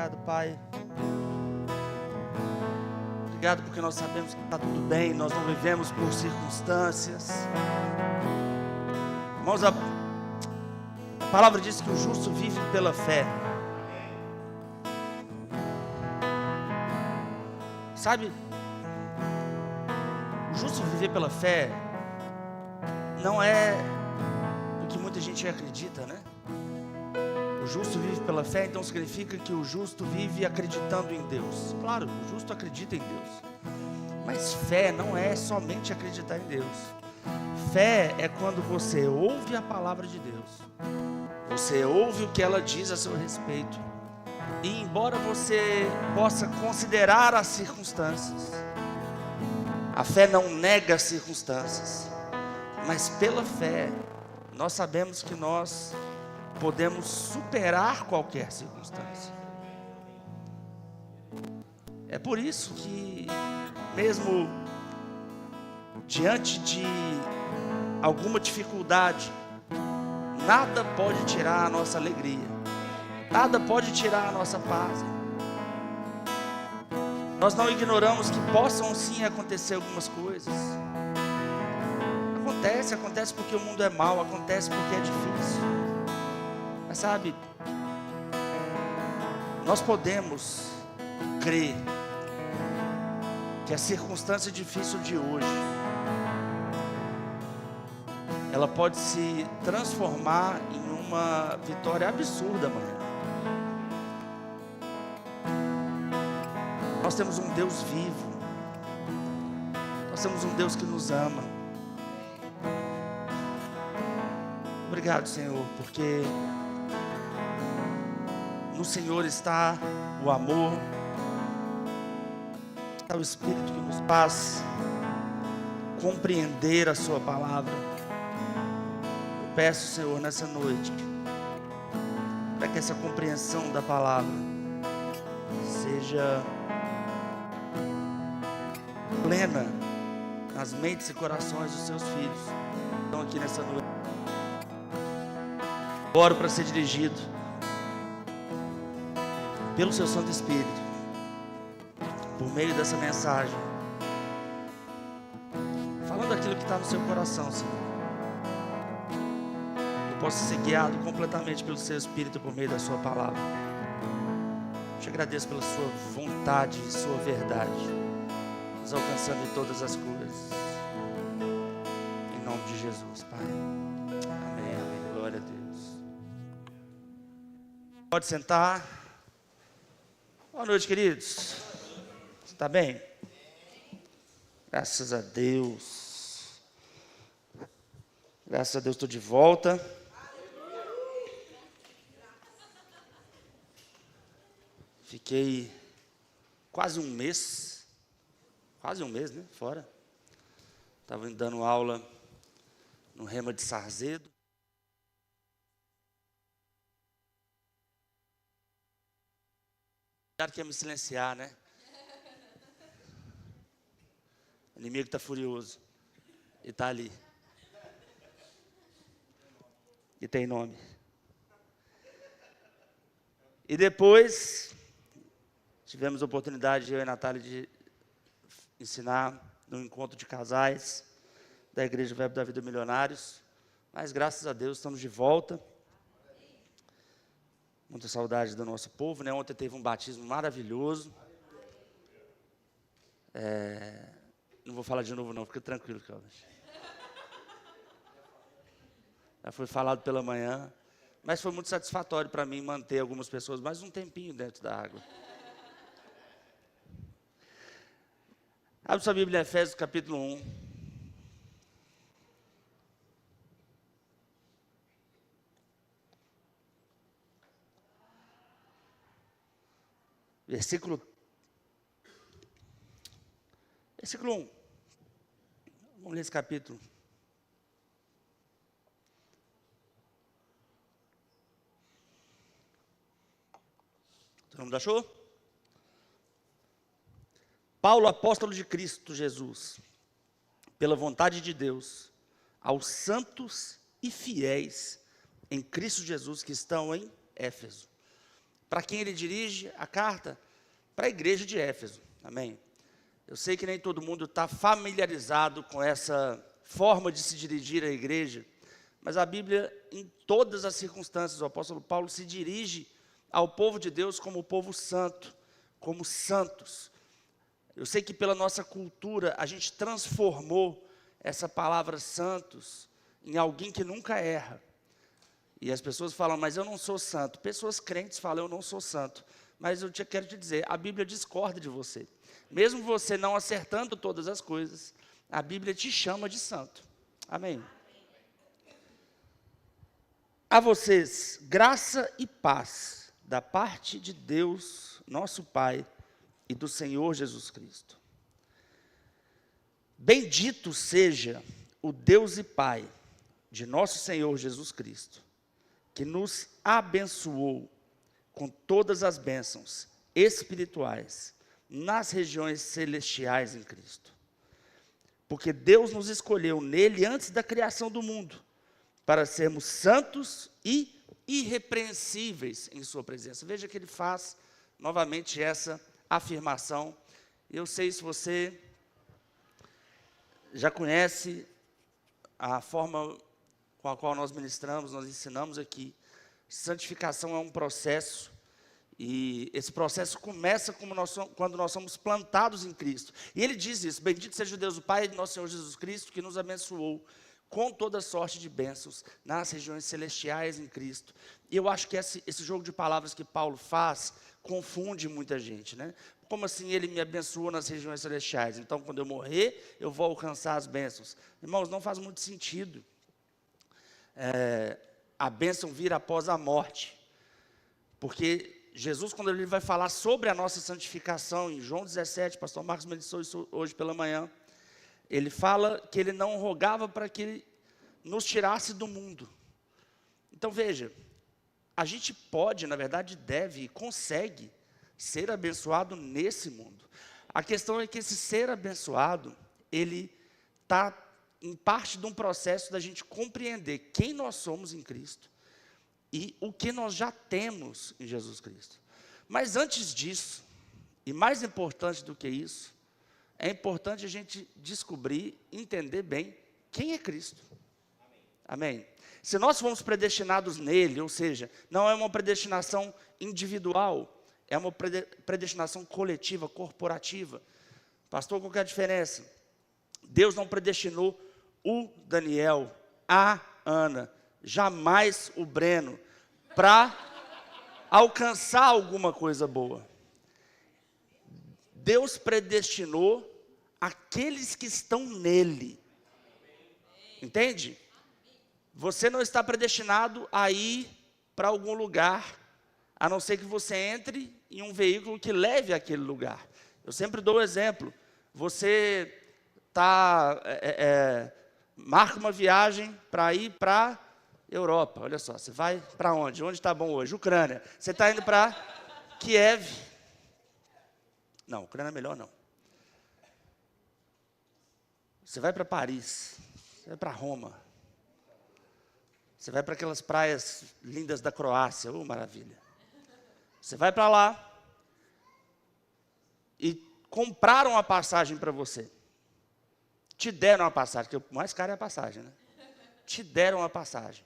Obrigado, Pai. Obrigado porque nós sabemos que está tudo bem, nós não vivemos por circunstâncias. Irmãos, a palavra diz que o justo vive pela fé. Sabe, o justo viver pela fé não é o que muita gente acredita, né? O justo vive pela fé, então significa que o justo vive acreditando em Deus. Claro, o justo acredita em Deus. Mas fé não é somente acreditar em Deus. Fé é quando você ouve a palavra de Deus. Você ouve o que ela diz a seu respeito. E embora você possa considerar as circunstâncias, a fé não nega as circunstâncias. Mas pela fé, nós sabemos que nós podemos superar qualquer circunstância. É por isso que, mesmo diante de alguma dificuldade, nada pode tirar a nossa alegria, nada pode tirar a nossa paz. Nós não ignoramos que possam sim acontecer algumas coisas. Acontece porque o mundo é mau, acontece porque é difícil. Mas sabe, nós podemos crer que a circunstância difícil de hoje, ela pode se transformar em uma vitória absurda amanhã. Nós temos um Deus vivo, nós temos um Deus que nos ama. Obrigado, Senhor, porque no Senhor está o amor, está o Espírito que nos faz compreender a sua palavra. Eu peço, Senhor, nessa noite, para que essa compreensão da palavra seja plena nas mentes e corações dos seus filhos que estão aqui nessa noite. Oro para ser dirigido pelo seu Santo Espírito, por meio dessa mensagem, falando aquilo que está no seu coração, Senhor. Eu posso ser guiado completamente pelo seu Espírito por meio da sua palavra. Te agradeço pela sua vontade e sua verdade, nos alcançando em todas as coisas. Em nome de Jesus, Pai. Amém, amém. Glória a Deus. Pode sentar. Boa noite, queridos. Você está bem? Graças a Deus. Graças a Deus estou de volta. Fiquei quase um mês, né? Fora. Estava dando aula no Rema de Sarzedo. Que ia me silenciar, né? O inimigo está furioso. E está ali. E tem nome. E depois, tivemos a oportunidade, eu e a Natália, de ensinar no encontro de casais da Igreja Verbo da Vida Milionários. Mas, graças a Deus, estamos de volta. Muita saudade do nosso povo, né? Ontem teve um batismo maravilhoso. Não vou falar de novo não, fica tranquilo, Calvin. Já foi falado pela manhã, mas foi muito satisfatório para mim manter algumas pessoas mais um tempinho dentro da água. Abre sua Bíblia em Efésios capítulo 1. Versículo 1. Vamos ler esse capítulo. Todo mundo achou? Paulo, apóstolo de Cristo Jesus, pela vontade de Deus, aos santos e fiéis em Cristo Jesus que estão em Éfeso Para quem ele dirige a carta? Para a igreja de Éfeso, amém? Eu sei que nem todo mundo está familiarizado com essa forma de se dirigir à igreja, mas a Bíblia, em todas as circunstâncias, o apóstolo Paulo se dirige ao povo de Deus como o povo santo, como santos. Eu sei que pela nossa cultura, a gente transformou essa palavra santos em alguém que nunca erra. E as pessoas falam, mas eu não sou santo. Pessoas crentes falam, eu não sou santo. Mas eu quero te dizer, a Bíblia discorda de você. Mesmo você não acertando todas as coisas, a Bíblia te chama de santo. Amém? A vocês, graça e paz da parte de Deus, nosso Pai, e do Senhor Jesus Cristo. Bendito seja o Deus e Pai de nosso Senhor Jesus Cristo, que nos abençoou com todas as bênçãos espirituais nas regiões celestiais em Cristo. Porque Deus nos escolheu nele antes da criação do mundo, para sermos santos e irrepreensíveis em sua presença. Veja que ele faz novamente essa afirmação. Eu sei se você já conhece a forma com a qual nós ministramos, nós ensinamos aqui. Santificação é um processo, e esse processo começa quando nós somos plantados em Cristo. E ele diz isso, bendito seja o Deus, o Pai de nosso Senhor Jesus Cristo, que nos abençoou com toda sorte de bênçãos nas regiões celestiais em Cristo. E eu acho que esse jogo de palavras que Paulo faz confunde muita gente, né? Como assim ele me abençoou nas regiões celestiais? Então, quando eu morrer, eu vou alcançar as bênçãos. Irmãos, não faz muito sentido. A bênção vir após a morte. Porque Jesus, quando ele vai falar sobre a nossa santificação, em João 17, pastor Marcos ministrou isso hoje pela manhã, ele fala que ele não rogava para que ele nos tirasse do mundo. Então veja, a gente pode, na verdade deve e consegue ser abençoado nesse mundo. A questão é que esse ser abençoado, ele está em parte de um processo da gente compreender quem nós somos em Cristo e o que nós já temos em Jesus Cristo. Mas antes disso, e mais importante do que isso, é importante a gente descobrir, entender bem quem é Cristo. Amém? Se nós fomos predestinados nele, ou seja, não é uma predestinação individual, é uma predestinação coletiva, corporativa. Pastor, qual que é a diferença? Deus não predestinou o Daniel, a Ana, jamais o Breno, para alcançar alguma coisa boa. Deus predestinou aqueles que estão nele. Entende? Você não está predestinado a ir para algum lugar, a não ser que você entre em um veículo que leve àquele lugar. Eu sempre dou o exemplo. Você marca uma viagem para ir para Europa. Olha só, você vai para onde? Onde está bom hoje? Ucrânia. Você está indo para Kiev. Não, Ucrânia é melhor não. Você vai para Paris, você vai para Roma, você vai para aquelas praias lindas da Croácia, maravilha. Você vai para lá e compraram a passagem para você. Te deram a passagem, porque o mais caro é a passagem, né? Te deram a passagem.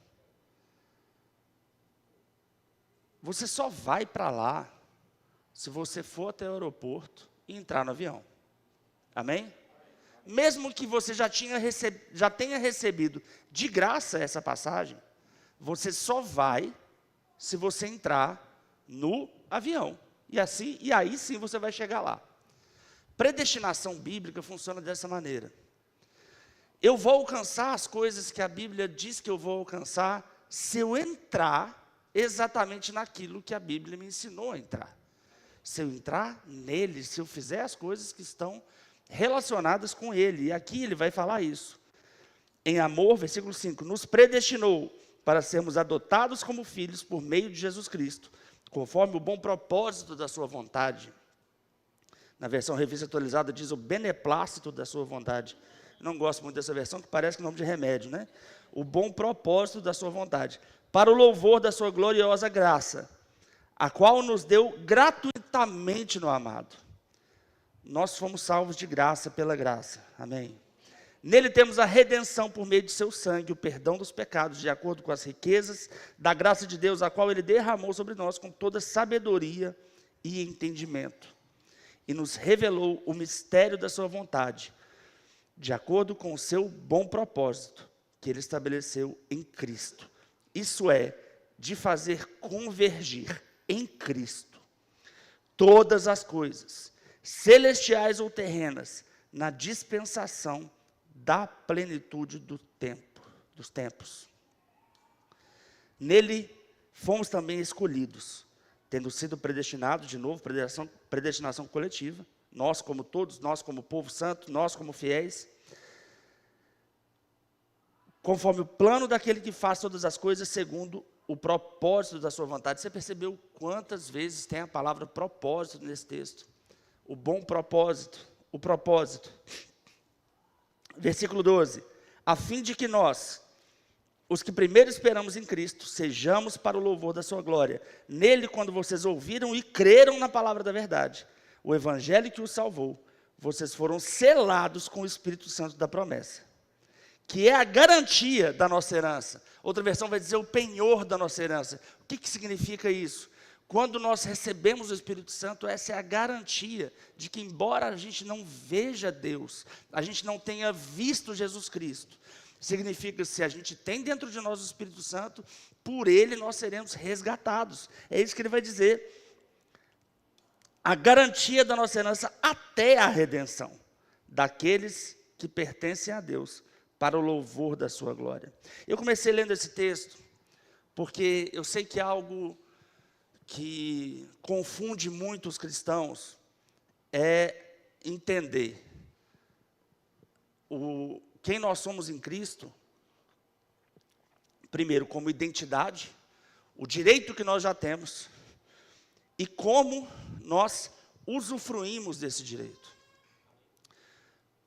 Você só vai para lá se você for até o aeroporto e entrar no avião. Amém? Mesmo que você já tenha recebido de graça essa passagem, você só vai se você entrar no avião. E aí sim você vai chegar lá. Predestinação bíblica funciona dessa maneira. Eu vou alcançar as coisas que a Bíblia diz que eu vou alcançar se eu entrar exatamente naquilo que a Bíblia me ensinou a entrar. Se eu entrar nele, se eu fizer as coisas que estão relacionadas com ele. E aqui ele vai falar isso. Em amor, versículo 5, nos predestinou para sermos adotados como filhos por meio de Jesus Cristo, conforme o bom propósito da sua vontade. Na versão revista atualizada diz o beneplácito da sua vontade. Não gosto muito dessa versão, que parece nome de remédio, né? O bom propósito da sua vontade, para o louvor da sua gloriosa graça, a qual nos deu gratuitamente no amado. Nós fomos salvos de graça pela graça. Amém. Nele temos a redenção por meio de seu sangue, o perdão dos pecados, de acordo com as riquezas da graça de Deus, a qual ele derramou sobre nós com toda sabedoria e entendimento. E nos revelou o mistério da sua vontade, de acordo com o seu bom propósito, que ele estabeleceu em Cristo. Isso é, de fazer convergir em Cristo todas as coisas, celestiais ou terrenas, na dispensação da plenitude dos tempos. Nele fomos também escolhidos, tendo sido predestinados, de novo, predestinação coletiva, nós como todos, nós como povo santo, nós como fiéis, conforme o plano daquele que faz todas as coisas segundo o propósito da sua vontade. Você percebeu quantas vezes tem a palavra propósito nesse texto? O bom propósito, o propósito. Versículo 12. A fim de que nós, os que primeiro esperamos em Cristo, sejamos para o louvor da sua glória. Nele, quando vocês ouviram e creram na palavra da verdade, o evangelho que os salvou, vocês foram selados com o Espírito Santo da promessa, que é a garantia da nossa herança. Outra versão vai dizer o penhor da nossa herança. O que significa isso? Quando nós recebemos o Espírito Santo, essa é a garantia de que, embora a gente não veja Deus, a gente não tenha visto Jesus Cristo, significa que se a gente tem dentro de nós o Espírito Santo, por ele nós seremos resgatados. É isso que ele vai dizer. A garantia da nossa herança até a redenção daqueles que pertencem a Deus, para o louvor da sua glória. Eu comecei lendo esse texto porque eu sei que algo que confunde muito os cristãos é entender quem nós somos em Cristo, primeiro como identidade, o direito que nós já temos e como nós usufruímos desse direito.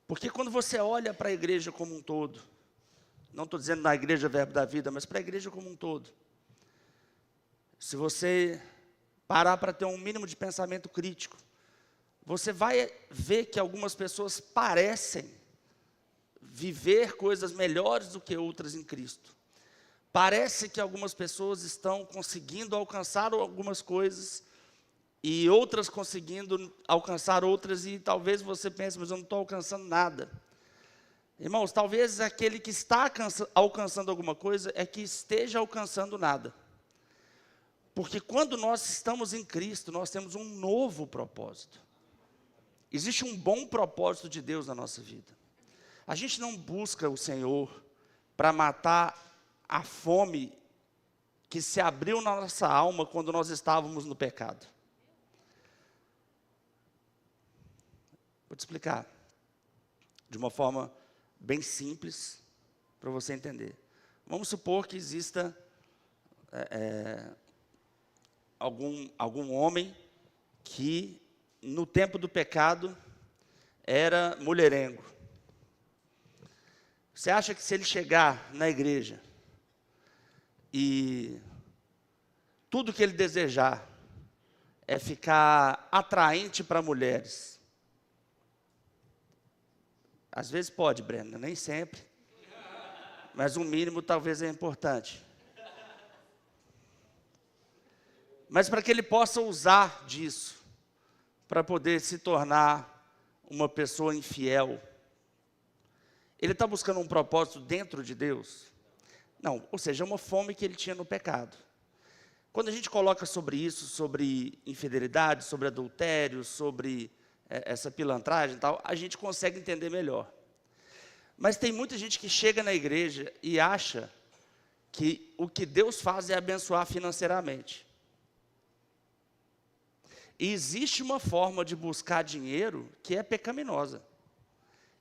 Porque quando você olha para a igreja como um todo, não estou dizendo na igreja Verbo da Vida, mas para a igreja como um todo, se você parar para ter um mínimo de pensamento crítico, você vai ver que algumas pessoas parecem viver coisas melhores do que outras em Cristo. Parece que algumas pessoas estão conseguindo alcançar algumas coisas e outras conseguindo alcançar outras, e talvez você pense, mas eu não estou alcançando nada. Irmãos, talvez aquele que está alcançando alguma coisa é que esteja alcançando nada. Porque quando nós estamos em Cristo, nós temos um novo propósito. Existe um bom propósito de Deus na nossa vida. A gente não busca o Senhor para matar a fome que se abriu na nossa alma quando nós estávamos no pecado. Vou te explicar de uma forma bem simples para você entender. Vamos supor que exista algum homem que no tempo do pecado era mulherengo. Você acha que se ele chegar na igreja e tudo que ele desejar é ficar atraente para mulheres? Às vezes pode, Breno, nem sempre, mas o mínimo talvez é importante. Mas para que ele possa usar disso, para poder se tornar uma pessoa infiel, ele está buscando um propósito dentro de Deus? Não, ou seja, uma fome que ele tinha no pecado. Quando a gente coloca sobre isso, sobre infidelidade, sobre adultério, sobre essa pilantragem e tal, a gente consegue entender melhor. Mas tem muita gente que chega na igreja e acha que o que Deus faz é abençoar financeiramente. E existe uma forma de buscar dinheiro que é pecaminosa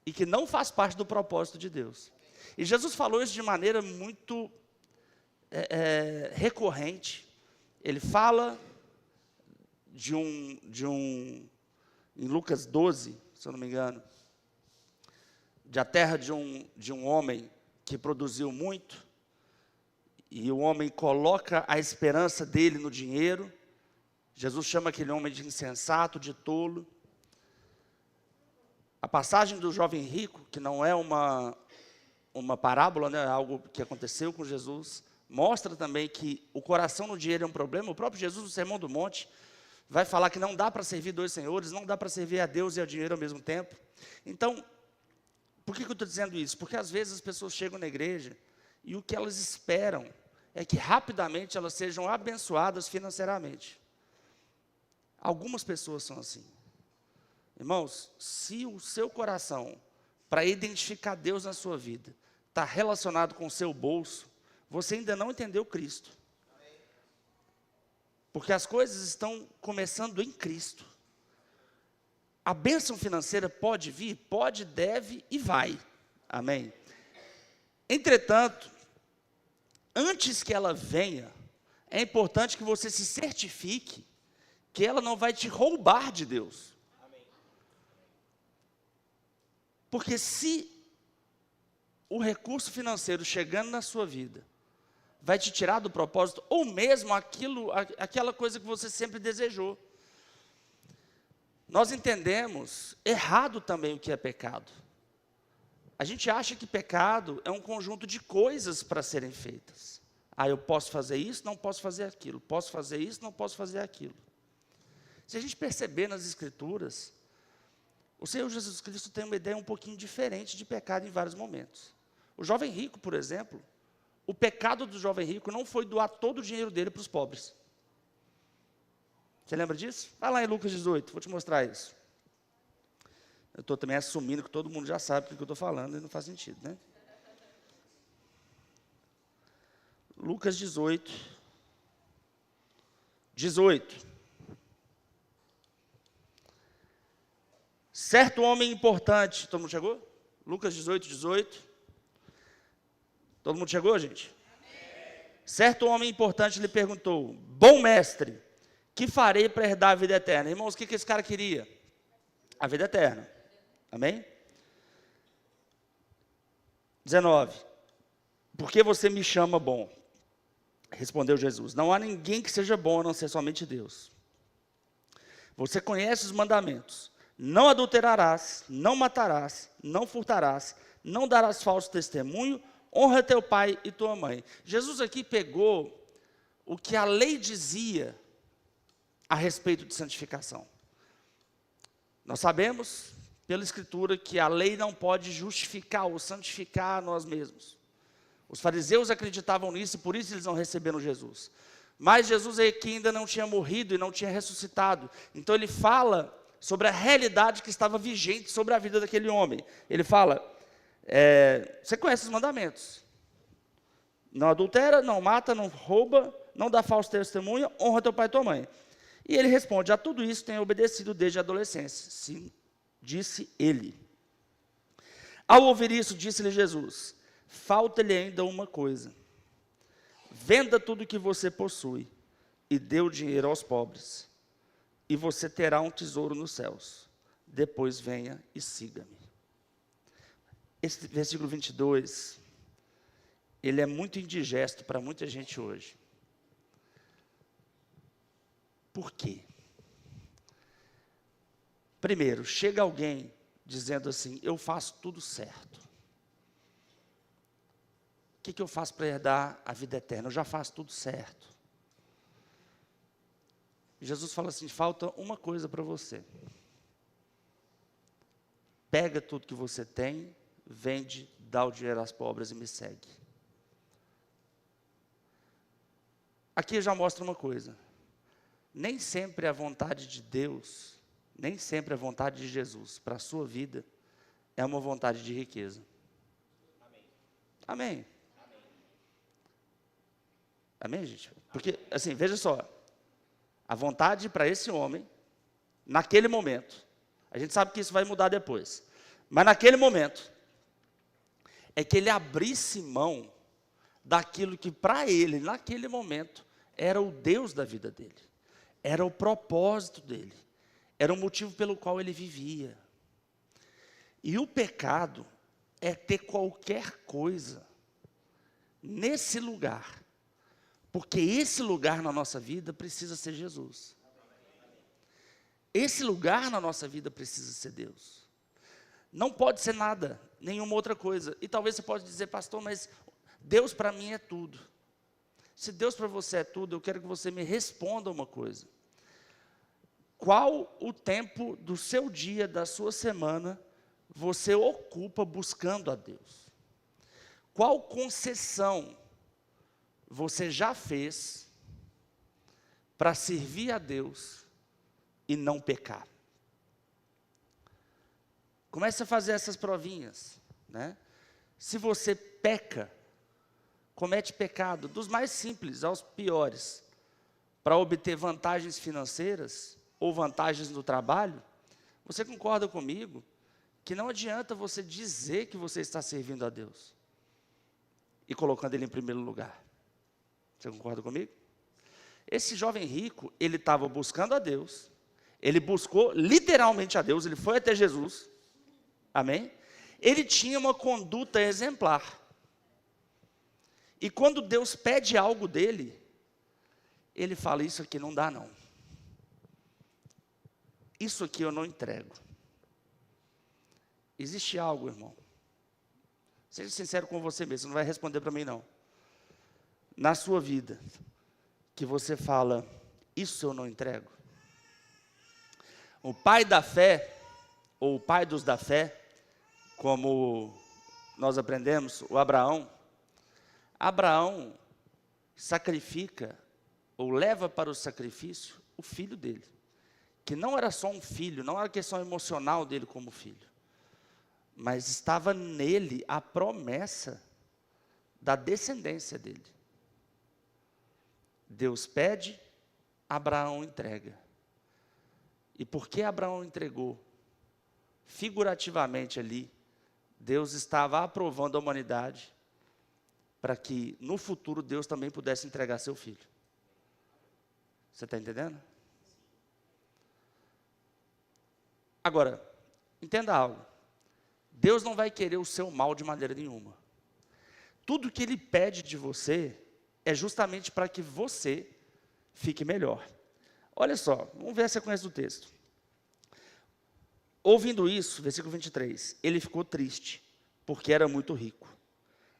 e que não faz parte do propósito de Deus. E Jesus falou isso de maneira muito recorrente. Ele fala em Lucas 12, se eu não me engano, da terra de um homem que produziu muito, e o homem coloca a esperança dele no dinheiro, Jesus chama aquele homem de insensato, de tolo. A passagem do jovem rico, que não é uma parábola, né, algo que aconteceu com Jesus, mostra também que o coração no dinheiro é um problema. O próprio Jesus, no Sermão do Monte, vai falar que não dá para servir dois senhores, não dá para servir a Deus e ao dinheiro ao mesmo tempo. Então, por que eu estou dizendo isso? Porque às vezes as pessoas chegam na igreja e o que elas esperam é que rapidamente elas sejam abençoadas financeiramente. Algumas pessoas são assim. Irmãos, se o seu coração, para identificar Deus na sua vida, está relacionado com o seu bolso, você ainda não entendeu Cristo. Porque as coisas estão começando em Cristo. A bênção financeira pode vir? Pode, deve e vai. Amém? Entretanto, antes que ela venha, é importante que você se certifique que ela não vai te roubar de Deus. Porque se o recurso financeiro chegando na sua vida vai te tirar do propósito, ou mesmo aquela coisa que você sempre desejou. Nós entendemos errado também o que é pecado. A gente acha que pecado é um conjunto de coisas para serem feitas. Eu posso fazer isso, não posso fazer aquilo. Posso fazer isso, não posso fazer aquilo. Se a gente perceber nas Escrituras, o Senhor Jesus Cristo tem uma ideia um pouquinho diferente de pecado em vários momentos. O jovem rico, por exemplo, o pecado do jovem rico não foi doar todo o dinheiro dele para os pobres. Você lembra disso? Vai lá em Lucas 18, vou te mostrar isso. Eu estou também assumindo que todo mundo já sabe o que eu estou falando e não faz sentido, né? Lucas 18. Certo homem importante, todo mundo chegou? Lucas 18. Todo mundo chegou, gente? Amém. Certo homem importante lhe perguntou: bom mestre, que farei para herdar a vida eterna? Irmãos, o que esse cara queria? A vida eterna. Amém? 19. Por que você me chama bom? Respondeu Jesus: não há ninguém que seja bom a não ser somente Deus. Você conhece os mandamentos: não adulterarás, não matarás, não furtarás, não darás falso testemunho, honra teu pai e tua mãe. Jesus aqui pegou o que a lei dizia a respeito de santificação. Nós sabemos, pela Escritura, que a lei não pode justificar ou santificar a nós mesmos. Os fariseus acreditavam nisso e por isso eles não receberam Jesus. Mas Jesus aqui ainda não tinha morrido e não tinha ressuscitado. Então ele fala sobre a realidade que estava vigente sobre a vida daquele homem. Ele fala, você conhece os mandamentos: não adultera, não mata, não rouba, não dá falso testemunho, honra teu pai e tua mãe. E ele responde: a tudo isso tenho obedecido desde a adolescência. Sim, disse ele. Ao ouvir isso, disse-lhe Jesus: falta-lhe ainda uma coisa. Venda tudo o que você possui e dê o dinheiro aos pobres, e você terá um tesouro nos céus. Depois venha e siga-me. Esse versículo 22, ele é muito indigesto para muita gente hoje. Por quê? Primeiro, chega alguém dizendo assim: eu faço tudo certo. O que eu faço para herdar a vida eterna? Eu já faço tudo certo. Jesus fala assim: falta uma coisa para você. Pega tudo que você tem, vende, dá o dinheiro às pobres e me segue. Aqui já mostra uma coisa: nem sempre a vontade de Deus, nem sempre a vontade de Jesus para a sua vida é uma vontade de riqueza. Amém. Amém, gente? Porque, assim, veja só, a vontade para esse homem, naquele momento, a gente sabe que isso vai mudar depois, mas naquele momento, é que ele abrisse mão daquilo que para ele, naquele momento, era o Deus da vida dele, era o propósito dele, era o motivo pelo qual ele vivia. E o pecado é ter qualquer coisa nesse lugar, porque esse lugar na nossa vida precisa ser Jesus. Esse lugar na nossa vida precisa ser Deus. Não pode ser nada, nenhuma outra coisa. E talvez você possa dizer, pastor, mas Deus para mim é tudo. Se Deus para você é tudo, eu quero que você me responda uma coisa. Qual o tempo do seu dia, da sua semana, você ocupa buscando a Deus? Qual concessão você já fez para servir a Deus e não pecar? Comece a fazer essas provinhas, né? Se você peca, comete pecado, dos mais simples aos piores, para obter vantagens financeiras ou vantagens no trabalho, você concorda comigo que não adianta você dizer que você está servindo a Deus e colocando Ele em primeiro lugar. Você concorda comigo? Esse jovem rico, ele estava buscando a Deus, ele buscou literalmente a Deus, ele foi até Jesus, amém? Ele tinha uma conduta exemplar. E quando Deus pede algo dele, ele fala, isso aqui não dá não. Isso aqui eu não entrego. Existe algo, irmão. Seja sincero com você mesmo, você não vai responder para mim não. Na sua vida, que você fala, isso eu não entrego. O pai da fé, ou o pai dos da fé, como nós aprendemos, o Abraão sacrifica, ou leva para o sacrifício, o filho dele. Que não era só um filho, não era questão emocional dele como filho. Mas estava nele a promessa da descendência dele. Deus pede, Abraão entrega. E porque Abraão entregou, figurativamente ali, Deus estava aprovando a humanidade para que no futuro Deus também pudesse entregar seu filho. Você está entendendo? Agora, entenda algo. Deus não vai querer o seu mal de maneira nenhuma. Tudo que Ele pede de você é justamente para que você fique melhor. Olha só, vamos ver a sequência do texto. Ouvindo isso, versículo 23, ele ficou triste, porque era muito rico.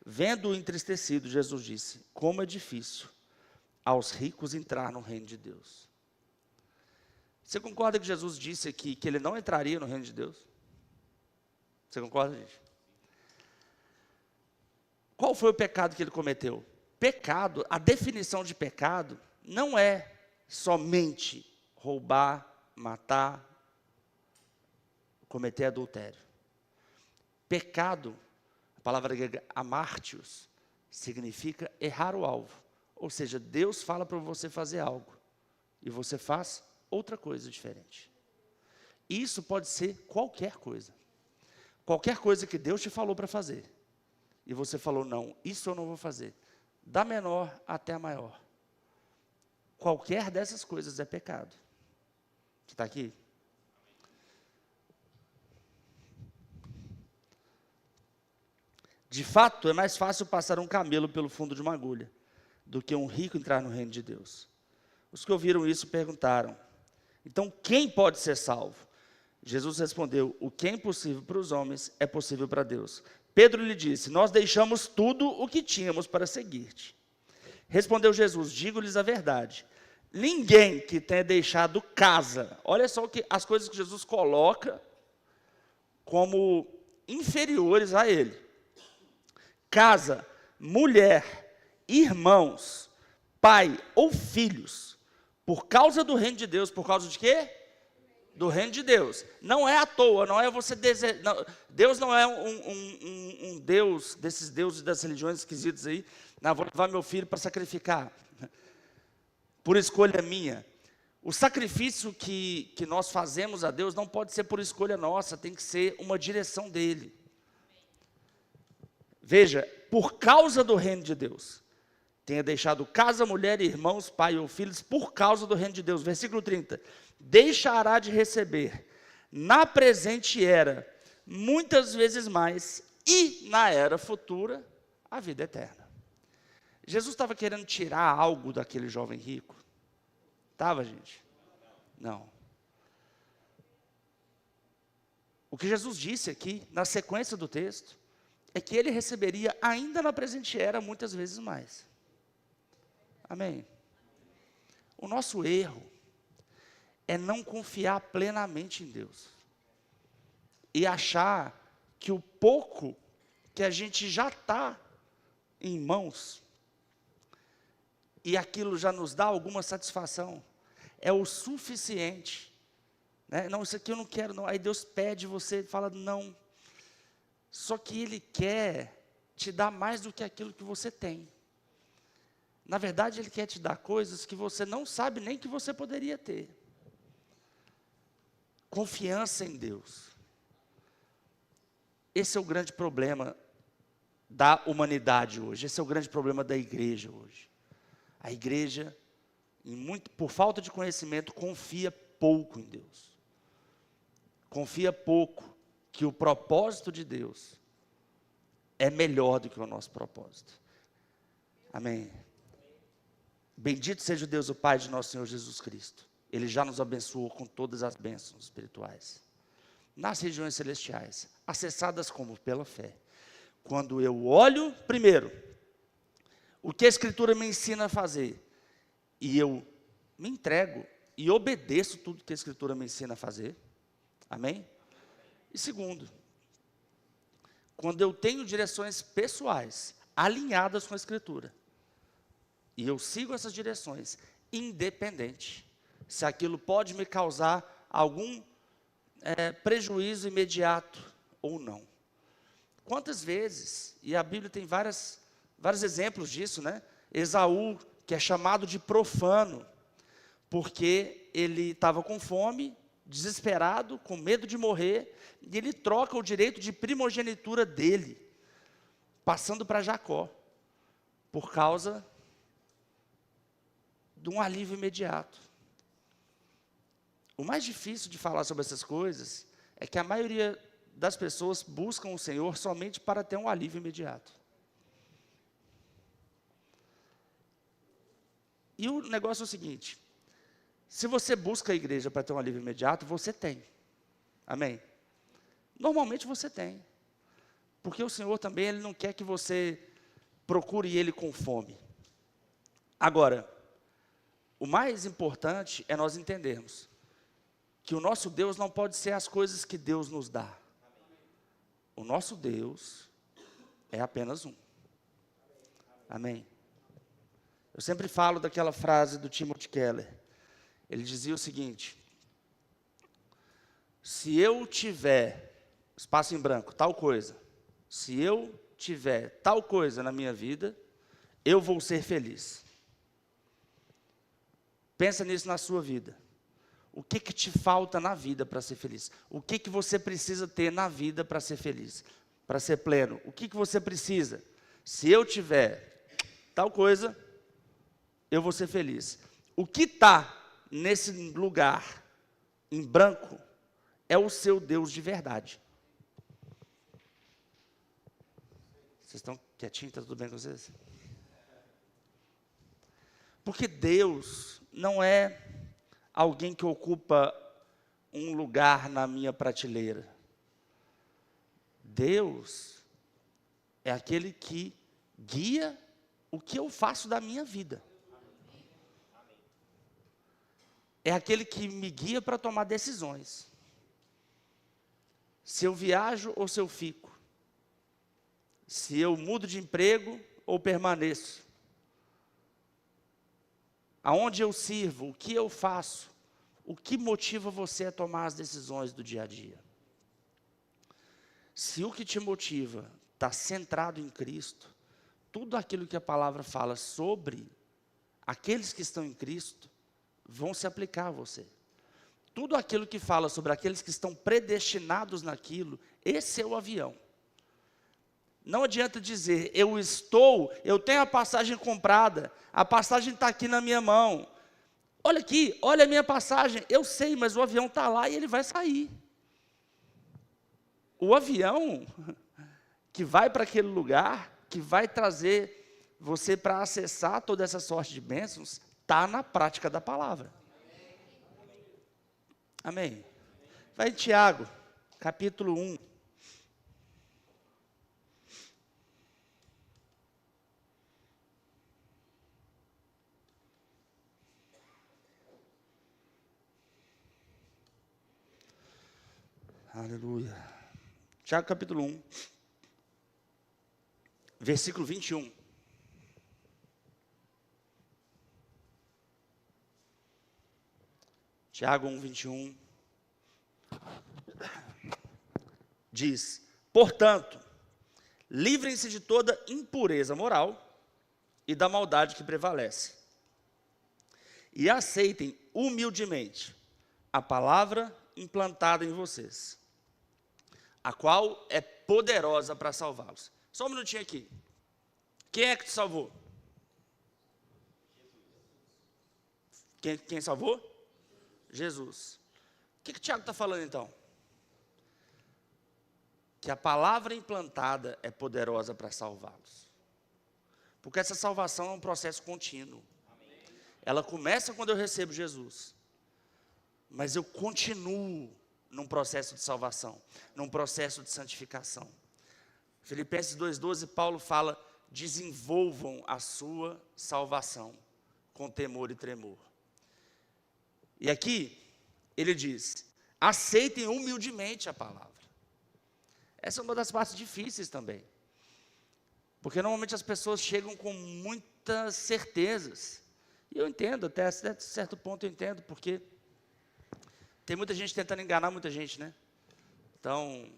Vendo-o entristecido, Jesus disse, como é difícil aos ricos entrar no reino de Deus. Você concorda que Jesus disse aqui que ele não entraria no reino de Deus? Você concorda, gente? Qual foi o pecado que ele cometeu? Pecado, a definição de pecado, não é somente roubar, matar, cometer adultério. Pecado, a palavra grega amártios, significa errar o alvo. Ou seja, Deus fala para você fazer algo, e você faz outra coisa diferente. Isso pode ser qualquer coisa. Qualquer coisa que Deus te falou para fazer, e você falou, não, isso eu não vou fazer. Da menor até a maior. Qualquer dessas coisas é pecado. Você está aqui? De fato, é mais fácil passar um camelo pelo fundo de uma agulha, do que um rico entrar no reino de Deus. Os que ouviram isso perguntaram, então quem pode ser salvo? Jesus respondeu, o que é impossível para os homens é possível para Deus. Pedro lhe disse, nós deixamos tudo o que tínhamos para seguir-te. Respondeu Jesus, digo-lhes a verdade, ninguém que tenha deixado casa, olha só as coisas que Jesus coloca como inferiores a ele. Casa, mulher, irmãos, pai ou filhos, por causa do reino de Deus, por causa de quê? Do reino de Deus. Não é à toa, não é você desejar. Deus não é um Deus, desses deuses das religiões esquisitas aí, não, vou levar meu filho para sacrificar, por escolha minha. O sacrifício que nós fazemos a Deus não pode ser por escolha nossa, tem que ser uma direção dele. Veja, por causa do reino de Deus, tenha deixado casa, mulher, irmãos, pai ou filhos, por causa do reino de Deus. Versículo 30, deixará de receber na presente era, muitas vezes mais, e na era futura, a vida eterna. Jesus estava querendo tirar algo daquele jovem rico? Estava, gente? Não. O que Jesus disse aqui, na sequência do texto, é que ele receberia, ainda na presente era, muitas vezes mais. Amém? O nosso erro é não confiar plenamente em Deus. E achar que o pouco que a gente já está em mãos, e aquilo já nos dá alguma satisfação, é o suficiente. Né? Não, isso aqui eu não quero, não. Aí Deus pede, você fala, não. Só que Ele quer te dar mais do que aquilo que você tem. Na verdade, Ele quer te dar coisas que você não sabe nem que você poderia ter. Confiança em Deus. Esse é o grande problema da humanidade hoje. Esse é o grande problema da igreja hoje. A igreja, por falta de conhecimento, confia pouco em Deus. Confia pouco que o propósito de Deus é melhor do que o nosso propósito. Amém. Bendito seja o Deus, o Pai de nosso Senhor Jesus Cristo. Ele já nos abençoou com todas as bênçãos espirituais nas regiões celestiais, acessadas como? Pela fé. Quando eu olho, primeiro, o que a Escritura me ensina a fazer, e eu me entrego e obedeço tudo que a Escritura me ensina a fazer, amém? E segundo, quando eu tenho direções pessoais alinhadas com a Escritura, e eu sigo essas direções, independente se aquilo pode me causar algum prejuízo imediato ou não. Quantas vezes, e a Bíblia tem vários exemplos disso, né? Esaú, que é chamado de profano, porque ele estava com fome, desesperado, com medo de morrer, e ele troca o direito de primogenitura dele, passando para Jacó, por causa de um alívio imediato. O mais difícil de falar sobre essas coisas é que a maioria das pessoas buscam o Senhor somente para ter um alívio imediato. E o negócio é o seguinte: se você busca a igreja para ter um alívio imediato, você tem. Amém? Normalmente você tem. Porque o Senhor também, Ele não quer que você procure Ele com fome. Agora, o mais importante é nós entendermos que o nosso Deus não pode ser as coisas que Deus nos dá. O nosso Deus é apenas um. Amém? Eu sempre falo daquela frase do Timothy Keller. Ele dizia o seguinte: se eu tiver, espaço em branco, tal coisa, se eu tiver tal coisa na minha vida, eu vou ser feliz. Pensa nisso na sua vida. O que te falta na vida para ser feliz? O que você precisa ter na vida para ser feliz? Para ser pleno? O que você precisa? Se eu tiver tal coisa, eu vou ser feliz. O que está nesse lugar, em branco, é o seu Deus de verdade. Vocês estão quietinhos? Está tudo bem com vocês? Porque Deus não é alguém que ocupa um lugar na minha prateleira. Deus é aquele que guia o que eu faço da minha vida. É aquele que me guia para tomar decisões. Se eu viajo ou se eu fico. Se eu mudo de emprego ou permaneço. Aonde eu sirvo, o que eu faço, o que motiva você a tomar as decisões do dia a dia. Se o que te motiva está centrado em Cristo, tudo aquilo que a palavra fala sobre aqueles que estão em Cristo, vão se aplicar a você. Tudo aquilo que fala sobre aqueles que estão predestinados naquilo, esse é o avião. Não adianta dizer, eu tenho a passagem comprada, a passagem está aqui na minha mão. Olha aqui, olha a minha passagem, eu sei, mas o avião está lá e ele vai sair. O avião que vai para aquele lugar, que vai trazer você para acessar toda essa sorte de bênçãos, está na prática da palavra. Amém? Vai em Tiago, capítulo 1. Aleluia. Tiago capítulo 1, versículo 21. Tiago 1, 21. Diz: portanto, livrem-se de toda impureza moral e da maldade que prevalece, e aceitem humildemente a palavra implantada em vocês, a qual é poderosa para salvá-los. Só um minutinho aqui. Quem é que te salvou? Quem salvou? Jesus. O que Tiago está falando então? Que a palavra implantada é poderosa para salvá-los. Porque essa salvação é um processo contínuo. Ela começa quando eu recebo Jesus. Mas eu continuo num processo de salvação, num processo de santificação. Filipenses 2,12, Paulo fala: desenvolvam a sua salvação com temor e tremor. E aqui, ele diz: aceitem humildemente a palavra. Essa é uma das partes difíceis também. Porque normalmente as pessoas chegam com muitas certezas. E eu entendo, até certo ponto eu entendo, porque tem muita gente tentando enganar muita gente, né? Então,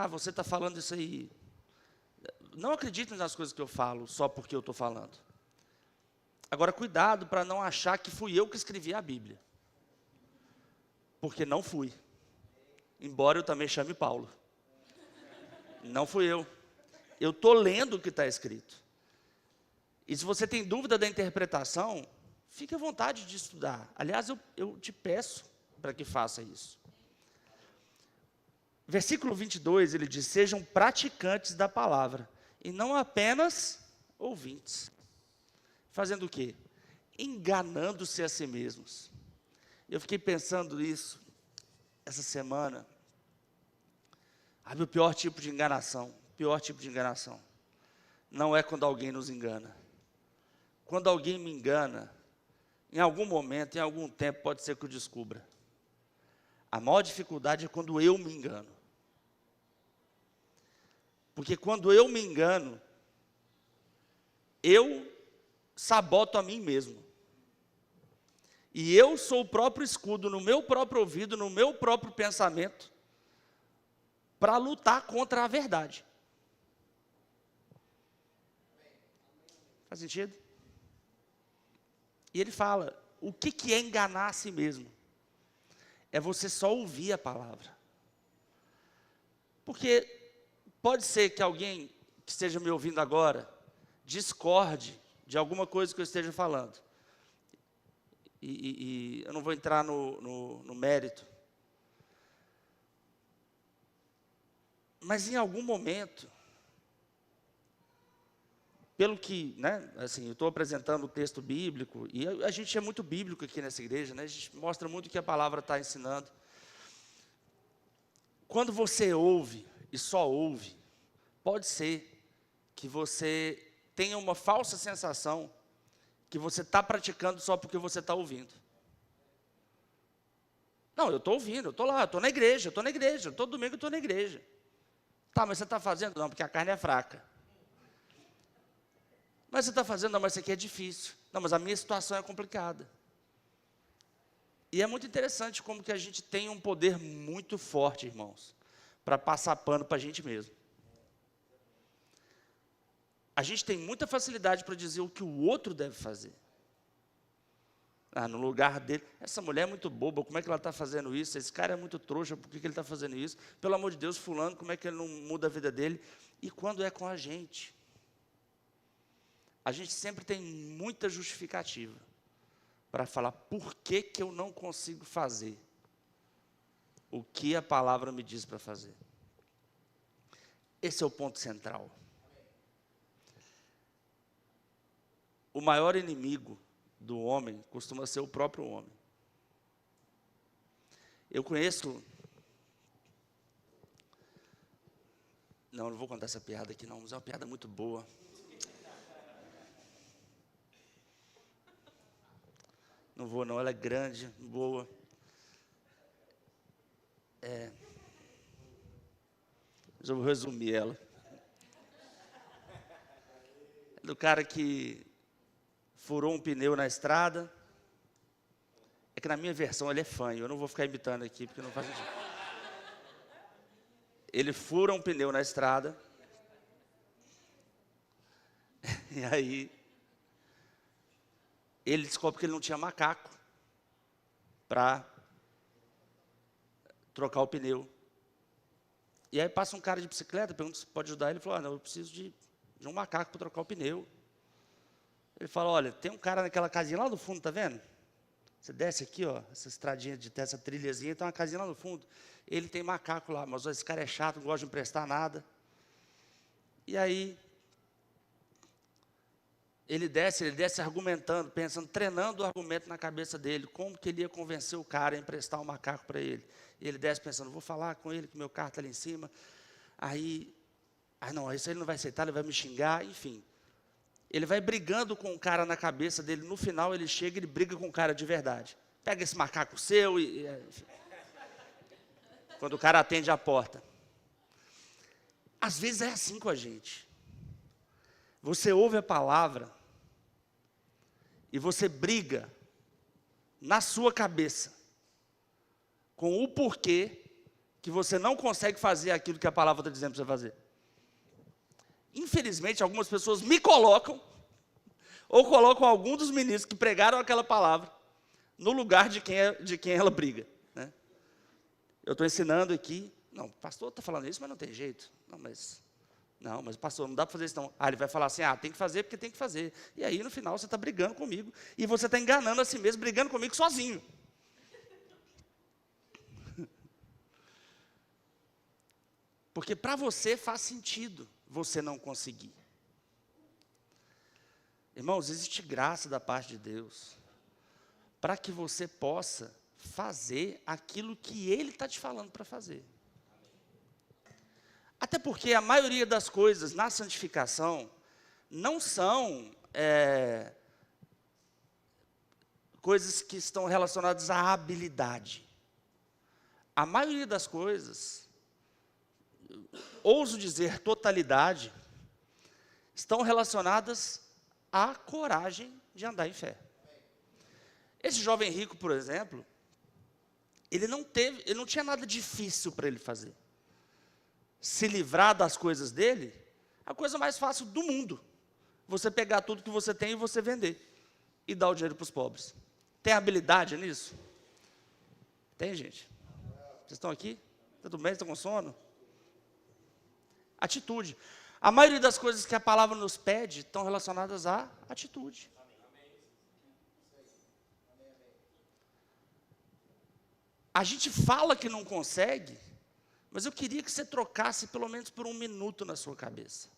você está falando isso aí. Não acreditem nas coisas que eu falo só porque eu estou falando. Agora, cuidado para não achar que fui eu que escrevi a Bíblia. Porque não fui. Embora eu também chame Paulo. Não fui eu. Eu estou lendo o que está escrito. E se você tem dúvida da interpretação, fique à vontade de estudar. Aliás, eu te peço para que faça isso. Versículo 22, ele diz: sejam praticantes da palavra, e não apenas ouvintes. Fazendo o quê? Enganando-se a si mesmos. Eu fiquei pensando isso essa semana. O pior tipo de enganação, não é quando alguém nos engana. Quando alguém me engana, em algum momento, em algum tempo, pode ser que eu descubra. A maior dificuldade é quando eu me engano. Porque quando eu me engano, eu saboto a mim mesmo. E eu sou o próprio escudo no meu próprio ouvido, no meu próprio pensamento, para lutar contra a verdade. Faz sentido? E ele fala: o que é enganar a si mesmo? É você só ouvir a palavra. Porque pode ser que alguém que esteja me ouvindo agora discorde de alguma coisa que eu esteja falando. E eu não vou entrar no mérito. Mas em algum momento, pelo que, assim, eu estou apresentando o texto bíblico, e a gente é muito bíblico aqui nessa igreja, a gente mostra muito o que a palavra está ensinando. Quando você ouve, e só ouve, pode ser que você tenha uma falsa sensação que você está praticando só porque você está ouvindo. Não, eu estou ouvindo, eu estou lá, eu estou na igreja, todo domingo eu estou na igreja. Tá, mas você está fazendo? Não, porque a carne é fraca. Mas você está fazendo? Não, mas isso aqui é difícil. Não, mas a minha situação é complicada. E é muito interessante como que a gente tem um poder muito forte, irmãos, para passar pano para a gente mesmo. A gente tem muita facilidade para dizer o que o outro deve fazer. No lugar dele, essa mulher é muito boba, como é que ela está fazendo isso? Esse cara é muito trouxa, por que ele está fazendo isso? Pelo amor de Deus, fulano, como é que ele não muda a vida dele? E quando é com a gente sempre tem muita justificativa para falar por que eu não consigo fazer o que a palavra me diz para fazer. Esse é o ponto central. O maior inimigo do homem costuma ser o próprio homem. Eu conheço Não vou contar essa piada aqui não, mas é uma piada muito boa. Não vou não, ela é grande, boa. Mas eu vou resumir ela. É do cara que furou um pneu na estrada. É que na minha versão ele é fanho, eu não vou ficar imitando aqui, porque não faz sentido. Ele fura um pneu na estrada. E aí, ele descobre que ele não tinha macaco para trocar o pneu. E aí passa um cara de bicicleta, pergunta se pode ajudar. Ele falou, não, eu preciso de um macaco para trocar o pneu. Ele fala, olha, tem um cara naquela casinha lá no fundo, tá vendo? Você desce aqui, ó, essa estradinha, essa trilhazinha, tem uma casinha lá no fundo. Ele tem macaco lá, mas esse cara é chato, não gosta de emprestar nada. E aí, ele desce argumentando, pensando, treinando o argumento na cabeça dele, como que ele ia convencer o cara a emprestar o macaco para ele. E ele desce pensando, vou falar com ele, que meu carro está ali em cima. Aí não, isso ele não vai aceitar, ele vai me xingar, enfim. Ele vai brigando com o cara na cabeça dele, no final ele chega e ele briga com o cara de verdade. Pega esse macaco seu enfim. Quando o cara atende a porta. Às vezes é assim com a gente. Você ouve a palavra e você briga na sua cabeça com o porquê que você não consegue fazer aquilo que a palavra está dizendo para você fazer. Infelizmente, algumas pessoas me colocam, ou colocam algum dos ministros que pregaram aquela palavra, no lugar de quem ela briga. Né? Eu estou ensinando aqui, não, o pastor está falando isso, mas não tem jeito. Não, mas pastor, não dá para fazer isso não. Ele vai falar assim, tem que fazer porque tem que fazer. E aí, no final, você está brigando comigo, e você está enganando a si mesmo, brigando comigo sozinho. Porque para você faz sentido você não conseguir. Irmãos, existe graça da parte de Deus para que você possa fazer aquilo que Ele está te falando para fazer. Até porque a maioria das coisas na santificação não são coisas que estão relacionadas à habilidade. A maioria das coisas, ouso dizer totalidade, estão relacionadas à coragem de andar em fé. Esse jovem rico, por exemplo, ele não tinha nada difícil para ele fazer. Se livrar das coisas dele, a coisa mais fácil do mundo. Você pegar tudo que você tem e você vender. E dar o dinheiro para os pobres. Tem habilidade nisso? Tem, gente? Vocês estão aqui? Tudo bem? Estão com sono? Atitude. A maioria das coisas que a palavra nos pede estão relacionadas à atitude. A gente fala que não consegue, mas eu queria que você trocasse pelo menos por 1 minuto na sua cabeça.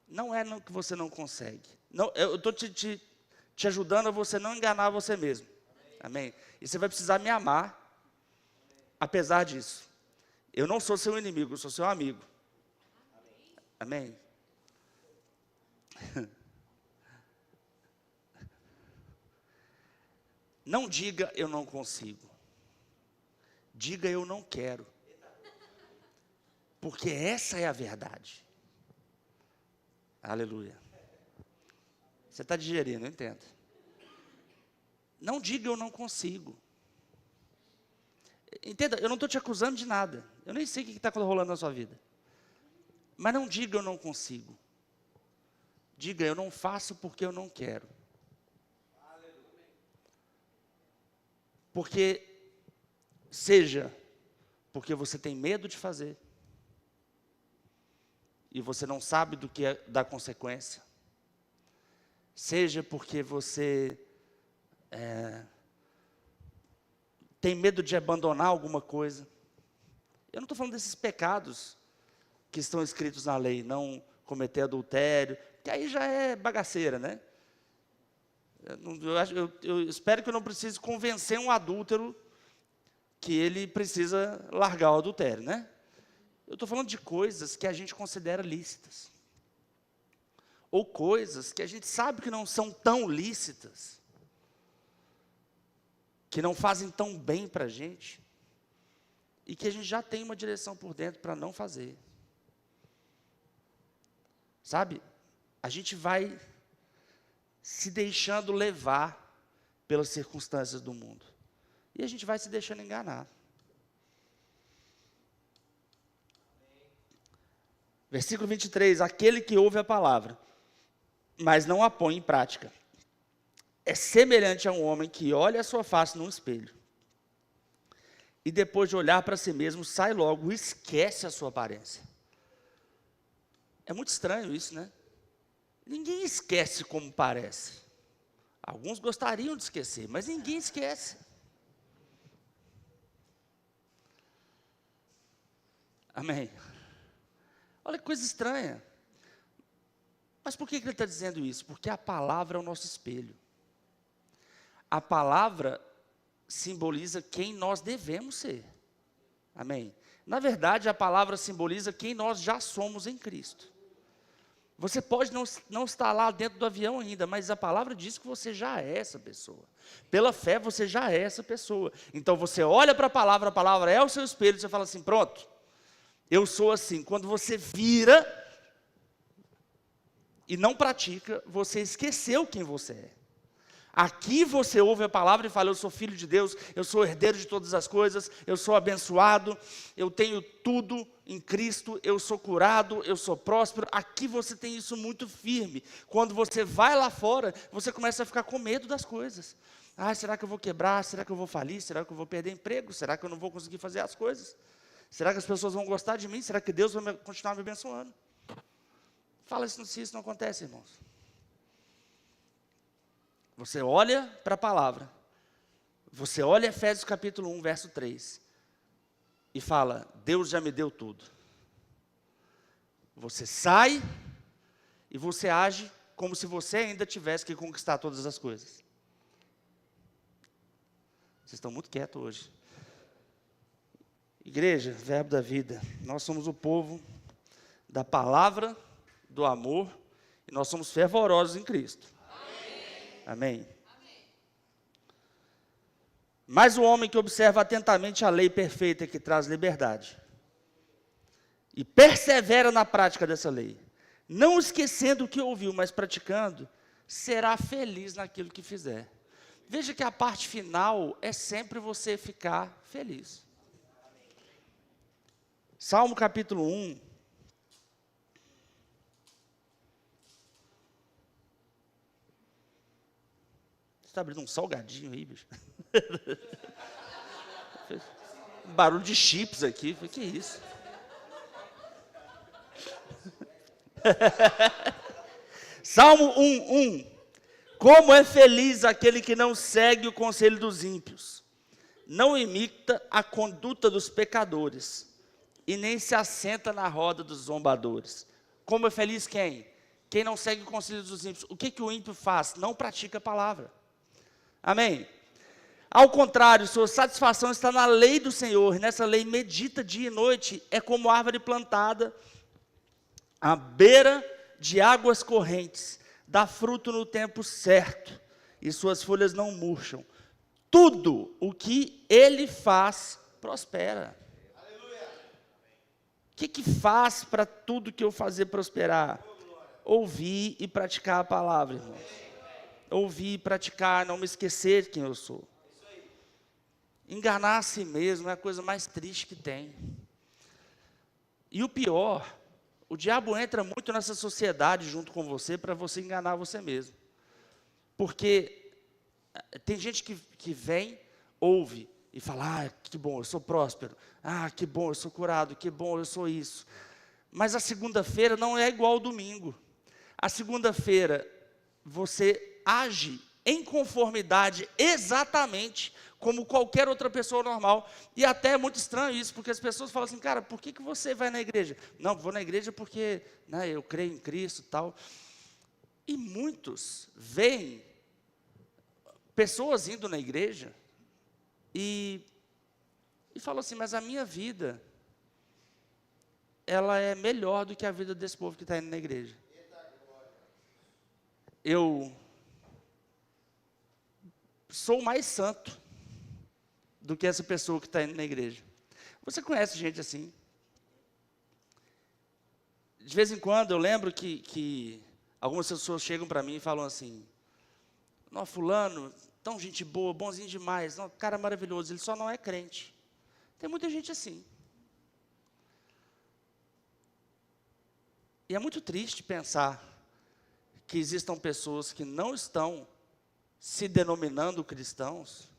Não é que você não consegue. Não, eu estou te ajudando a você não enganar você mesmo. Amém? E você vai precisar me amar, apesar disso. Eu não sou seu inimigo, eu sou seu amigo. Amém? Não diga eu não consigo. Diga eu não quero. Porque essa é a verdade. Aleluia. Você está digerindo, eu entendo. Não diga eu não consigo. Entenda, eu não estou te acusando de nada. Eu nem sei o que está rolando na sua vida. Mas não diga eu não consigo. Diga eu não faço porque eu não quero. Porque, seja porque você tem medo de fazer, e você não sabe do que é da consequência, seja porque você tem medo de abandonar alguma coisa. Eu não estou falando desses pecados que estão escritos na lei, não cometer adultério, que aí já é bagaceira, né? Eu espero que eu não precise convencer um adúltero que ele precisa largar o adultério, né? Eu estou falando de coisas que a gente considera lícitas. Ou coisas que a gente sabe que não são tão lícitas. Que não fazem tão bem para a gente. E que a gente já tem uma direção por dentro para não fazer. Sabe? A gente vai se deixando levar pelas circunstâncias do mundo. E a gente vai se deixando enganar. Versículo 23, aquele que ouve a palavra, mas não a põe em prática, é semelhante a um homem que olha a sua face num espelho, e depois de olhar para si mesmo, sai logo e esquece a sua aparência. É muito estranho isso, né? Ninguém esquece como parece. Alguns gostariam de esquecer, mas ninguém esquece. Amém. Olha que coisa estranha. Mas por que ele está dizendo isso? Porque a palavra é o nosso espelho. A palavra simboliza quem nós devemos ser. Amém. Na verdade, a palavra simboliza quem nós já somos em Cristo. Você pode não estar lá dentro do avião ainda, mas a palavra diz que você já é essa pessoa. Pela fé, você já é essa pessoa. Então, você olha para a palavra é o seu espelho, você fala assim, pronto, eu sou assim. Quando você vira e não pratica, você esqueceu quem você é. Aqui você ouve a palavra e fala, eu sou filho de Deus, eu sou herdeiro de todas as coisas, eu sou abençoado, eu tenho tudo em Cristo, eu sou curado, eu sou próspero. Aqui você tem isso muito firme. Quando você vai lá fora, você começa a ficar com medo das coisas. Ah, será que eu vou quebrar? Será que eu vou falir? Será que eu vou perder emprego? Será que eu não vou conseguir fazer as coisas? Será que as pessoas vão gostar de mim? Será que Deus vai continuar me abençoando? Fala isso, se isso não acontece, irmãos. Você olha para a palavra, você olha Efésios capítulo 1, verso 3, e fala, Deus já me deu tudo. Você sai e você age como se você ainda tivesse que conquistar todas as coisas. Vocês estão muito quietos hoje. Igreja, verbo da vida, nós somos o povo da palavra, do amor, e nós somos fervorosos em Cristo. Amém. Mas o homem que observa atentamente a lei perfeita que traz liberdade e persevera na prática dessa lei, não esquecendo o que ouviu, mas praticando, será feliz naquilo que fizer. Veja que a parte final é sempre você ficar feliz. Salmo capítulo 1. Está abrindo um salgadinho aí, bicho. Barulho de chips aqui. Que isso? Salmo 1:1. Como é feliz aquele que não segue o conselho dos ímpios, não imita a conduta dos pecadores, e nem se assenta na roda dos zombadores. Como é feliz quem? Quem não segue o conselho dos ímpios. O que o ímpio faz? Não pratica a palavra. Amém? Ao contrário, sua satisfação está na lei do Senhor, e nessa lei medita dia e noite, é como árvore plantada à beira de águas correntes, dá fruto no tempo certo, e suas folhas não murcham. Tudo o que ele faz, prospera. O que faz para tudo que eu fazer prosperar? Ouvir e praticar a palavra, irmãos. Ouvir e praticar, não me esquecer de quem eu sou. Enganar a si mesmo é a coisa mais triste que tem. E o pior, o diabo entra muito nessa sociedade junto com você para você enganar você mesmo. Porque tem gente que vem, ouve e fala, que bom, eu sou próspero. Que bom, eu sou curado, que bom, eu sou isso. Mas a segunda-feira não é igual ao domingo. A segunda-feira você age em conformidade exatamente como qualquer outra pessoa normal. E até é muito estranho isso, porque as pessoas falam assim, cara, por que você vai na igreja? Não, vou na igreja porque eu creio em Cristo e tal. E muitos veem pessoas indo na igreja e falam assim, mas a minha vida ela é melhor do que a vida desse povo que está indo na igreja. Eu sou mais santo do que essa pessoa que está indo na igreja. Você conhece gente assim? De vez em quando eu lembro que algumas pessoas chegam para mim e falam assim: não, fulano, tão gente boa, bonzinho demais, não, cara maravilhoso, ele só não é crente. Tem muita gente assim. E é muito triste pensar que existam pessoas que não estão se denominando cristãos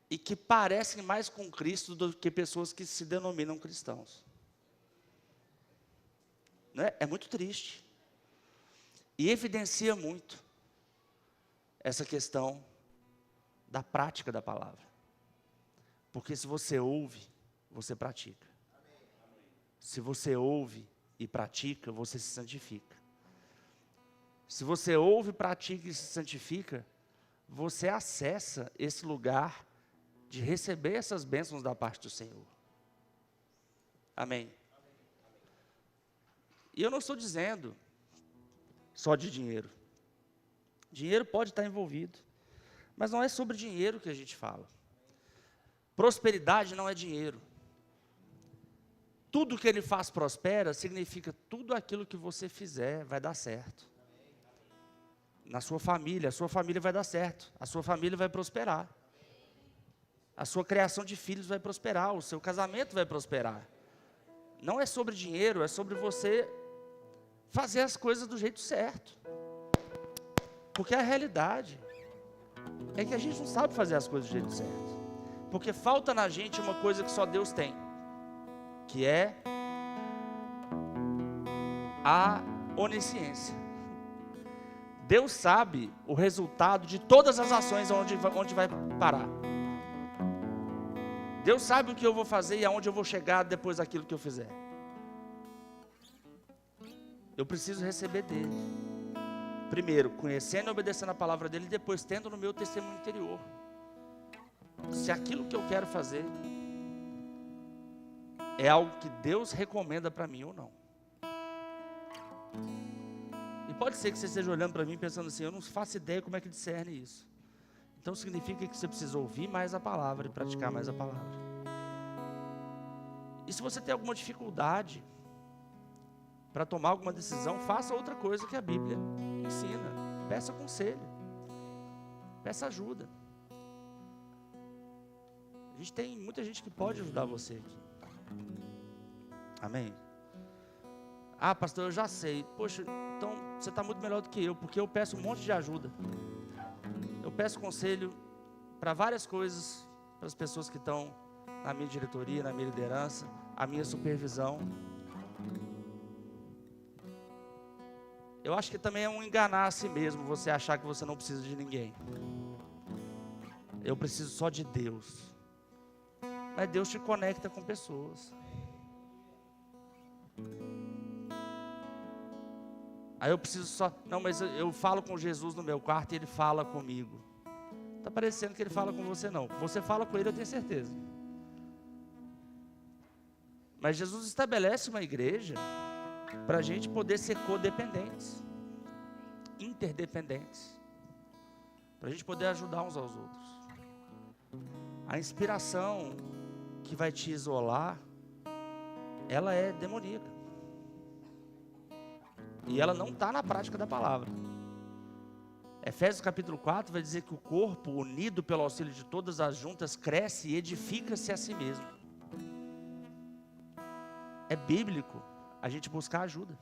e que parecem mais com Cristo do que pessoas que se denominam cristãos. Não é? É muito triste. E evidencia muito essa questão da prática da palavra. Porque se você ouve, você pratica. Se você ouve e pratica, você se santifica. Se você ouve, pratica e se santifica, você acessa esse lugar de receber essas bênçãos da parte do Senhor. Amém? E eu não estou dizendo só de dinheiro. Dinheiro pode estar envolvido, mas não é sobre dinheiro que a gente fala. Prosperidade não é dinheiro. Tudo que ele faz prospera significa tudo aquilo que você fizer vai dar certo. Na sua família, a sua família vai dar certo, a sua família vai prosperar. A sua criação de filhos vai prosperar, o seu casamento vai prosperar. Não é sobre dinheiro, é sobre você fazer as coisas do jeito certo. Porque a realidade é que a gente não sabe fazer as coisas do jeito certo. Porque falta na gente uma coisa que só Deus tem, que é a onisciência. Deus sabe o resultado de todas as ações onde vai parar. Deus sabe o que eu vou fazer e aonde eu vou chegar depois daquilo que eu fizer. Eu preciso receber dele. Primeiro, conhecendo e obedecendo a palavra dele, e depois tendo no meu testemunho interior se aquilo que eu quero fazer é algo que Deus recomenda para mim ou não. E pode ser que você esteja olhando para mim pensando assim: eu não faço ideia como é que discerne isso. Então significa que você precisa ouvir mais a palavra e praticar mais a palavra. E se você tem alguma dificuldade para tomar alguma decisão, faça outra coisa que a Bíblia ensina. Peça conselho. Peça ajuda. A gente tem muita gente que pode ajudar você aqui. Amém? Ah, pastor, eu já sei. Poxa, então você está muito melhor do que eu, porque eu peço um monte de ajuda. Eu peço conselho para várias coisas, para as pessoas que estão na minha diretoria, na minha liderança, a minha supervisão. Eu acho que também é um enganar a si mesmo, você achar que você não precisa de ninguém. Eu preciso só de Deus. Mas Deus te conecta com pessoas. Aí eu preciso só... Não, mas eu falo com Jesus no meu quarto e Ele fala comigo. Está parecendo que Ele fala com você, não. Você fala com Ele, eu tenho certeza. Mas Jesus estabelece uma igreja para a gente poder ser codependentes, interdependentes, para a gente poder ajudar uns aos outros. A inspiração que vai te isolar, ela é demoníaca. E ela não está na prática da palavra. Efésios capítulo 4 vai dizer que o corpo, unido pelo auxílio de todas as juntas, cresce e edifica-se a si mesmo. É bíblico a gente buscar ajuda.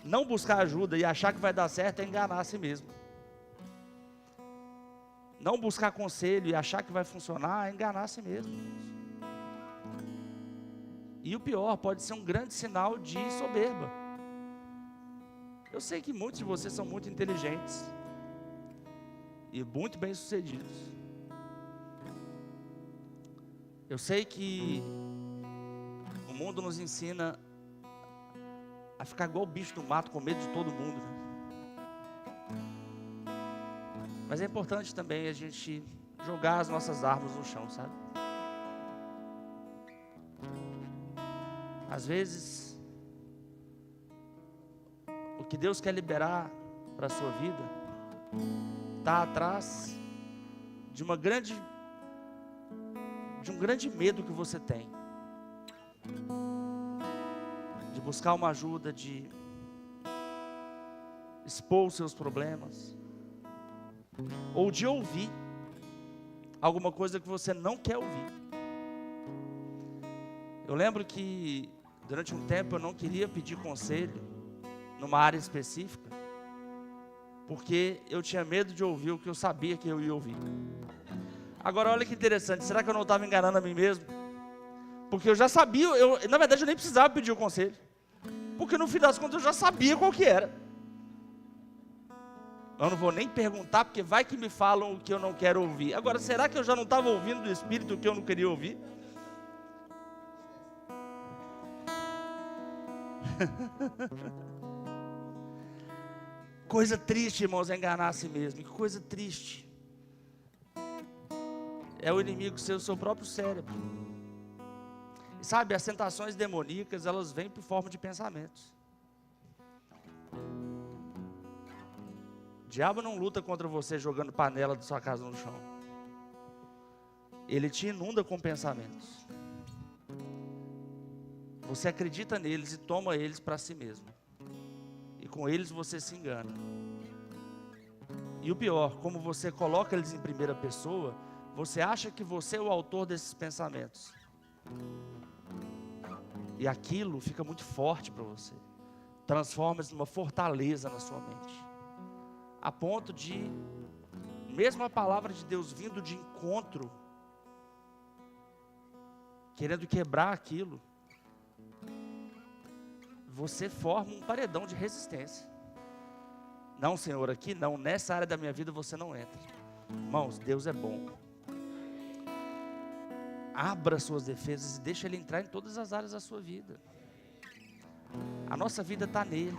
Não buscar ajuda e achar que vai dar certo é enganar a si mesmo. Não buscar conselho e achar que vai funcionar é enganar a si mesmo. E o pior, pode ser um grande sinal de soberba. Eu sei que muitos de vocês são muito inteligentes e muito bem-sucedidos. Eu sei que o mundo nos ensina a ficar igual o bicho do mato, com medo de todo mundo, né? Mas é importante também a gente jogar as nossas armas no chão, sabe? Às vezes, o que Deus quer liberar para a sua vida está atrás de um grande medo que você tem, de buscar uma ajuda, de expor os seus problemas, ou de ouvir alguma coisa que você não quer ouvir. Eu lembro que durante um tempo eu não queria pedir conselho numa área específica, porque eu tinha medo de ouvir o que eu sabia que eu ia ouvir. Agora olha que interessante, será que eu não estava enganando a mim mesmo? Porque eu já sabia, na verdade eu nem precisava pedir o conselho, porque no fim das contas eu já sabia qual que era. Eu não vou nem perguntar, porque vai que me falam o que eu não quero ouvir. Agora, será que eu já não estava ouvindo do Espírito o que eu não queria ouvir? Coisa triste, irmãos, é enganar a si mesmo. Que coisa triste. É o inimigo ser o seu próprio cérebro. E sabe, as tentações demoníacas, elas vêm por forma de pensamentos. O diabo não luta contra você jogando panela da sua casa no chão. Ele te inunda com pensamentos. Você acredita neles e toma eles para si mesmo. E com eles você se engana. E o pior, como você coloca eles em primeira pessoa, você acha que você é o autor desses pensamentos. E aquilo fica muito forte para você. Transforma-se numa fortaleza na sua mente. A ponto de, mesmo a palavra de Deus vindo de encontro, querendo quebrar aquilo, você forma um paredão de resistência. Não, Senhor, aqui não, nessa área da minha vida você não entra. Irmãos, Deus é bom. Abra suas defesas e deixa Ele entrar em todas as áreas da sua vida. A nossa vida está nele.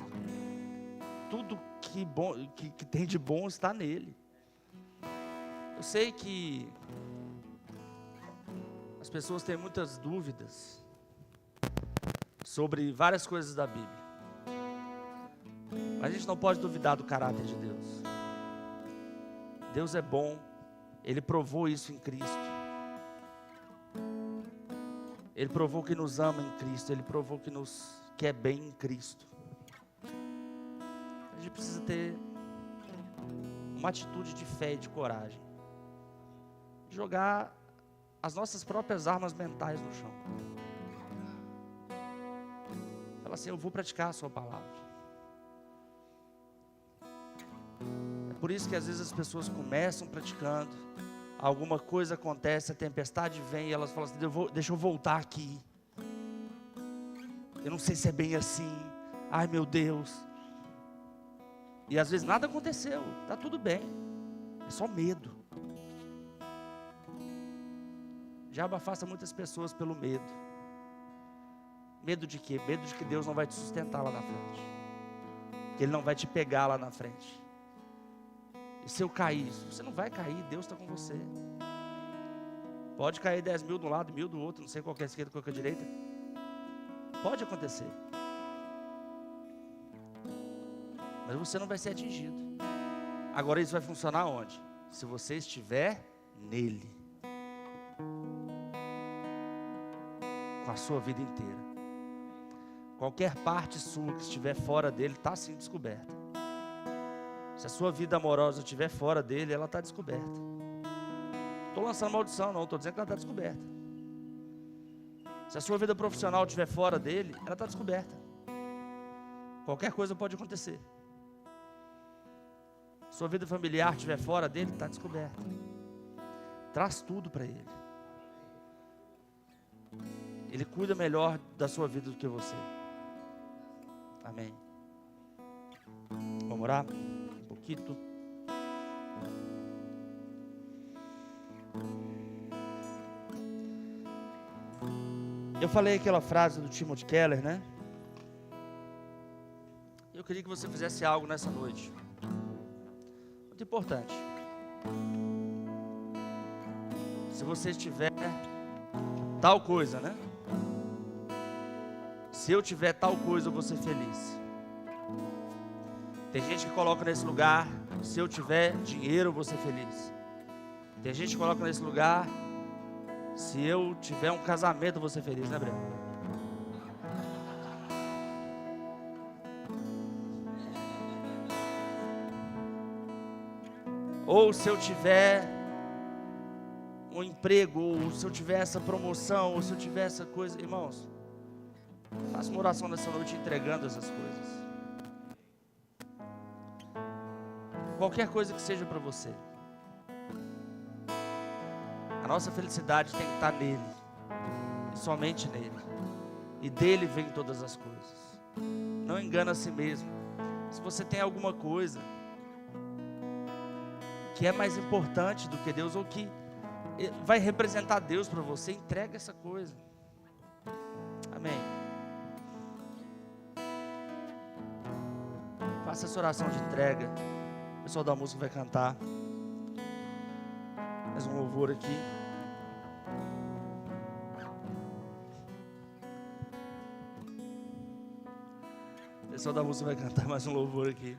Tudo que tem de bom está nele. Eu sei que as pessoas têm muitas dúvidas sobre várias coisas da Bíblia, mas a gente não pode duvidar do caráter de Deus. Deus é bom, Ele provou isso em Cristo. Ele provou que nos ama em Cristo, Ele provou que nos quer bem em Cristo. A gente precisa ter uma atitude de fé e de coragem, jogar as nossas próprias armas mentais no chão. Fala assim, eu vou praticar a sua palavra. É por isso que às vezes as pessoas começam praticando, alguma coisa acontece, a tempestade vem e elas falam assim, deixa eu voltar aqui. Eu não sei se é bem assim. Ai meu Deus. E às vezes nada aconteceu, está tudo bem, é só medo. O diabo afasta muitas pessoas pelo medo. Medo de quê? Medo de que Deus não vai te sustentar lá na frente, que Ele não vai te pegar lá na frente. E se eu cair, você não vai cair, Deus está com você. Pode cair 10 mil de um lado, 1000 do outro, não sei qual que é a esquerda, qual que é a direita. Pode acontecer. Mas você não vai ser atingido. Agora isso vai funcionar onde? Se você estiver nele, com a sua vida inteira. Qualquer parte sua que estiver fora dele, está sim descoberta. Se a sua vida amorosa estiver fora dele, ela está descoberta. Não estou lançando maldição não, estou dizendo que ela está descoberta. Se a sua vida profissional estiver fora dele, ela está descoberta. Qualquer coisa pode acontecer. Sua vida familiar estiver fora dele, está descoberta. Traz tudo para ele. Ele cuida melhor da sua vida do que você. Amém. Vamos orar? Um pouquinho. Eu falei aquela frase do Timothy Keller, né? Eu queria que você fizesse algo nessa noite. Muito importante. Se você estiver tal coisa, né? Se eu tiver tal coisa, eu vou ser feliz. Tem gente que coloca nesse lugar: se eu tiver dinheiro, eu vou ser feliz. Tem gente que coloca nesse lugar: se eu tiver um casamento, eu vou ser feliz, né, Breno? Ou se eu tiver um emprego, ou se eu tiver essa promoção, ou se eu tiver essa coisa. Irmãos, faça uma oração nessa noite entregando essas coisas. Qualquer coisa que seja para você. A nossa felicidade tem que estar nele, e somente nele. E dele vem todas as coisas. Não engana a si mesmo. Se você tem alguma coisa que é mais importante do que Deus, ou que vai representar Deus para você, entrega essa coisa. Amém. Faça essa oração de entrega. O pessoal da música vai cantar mais um louvor aqui. O pessoal da música vai cantar mais um louvor aqui.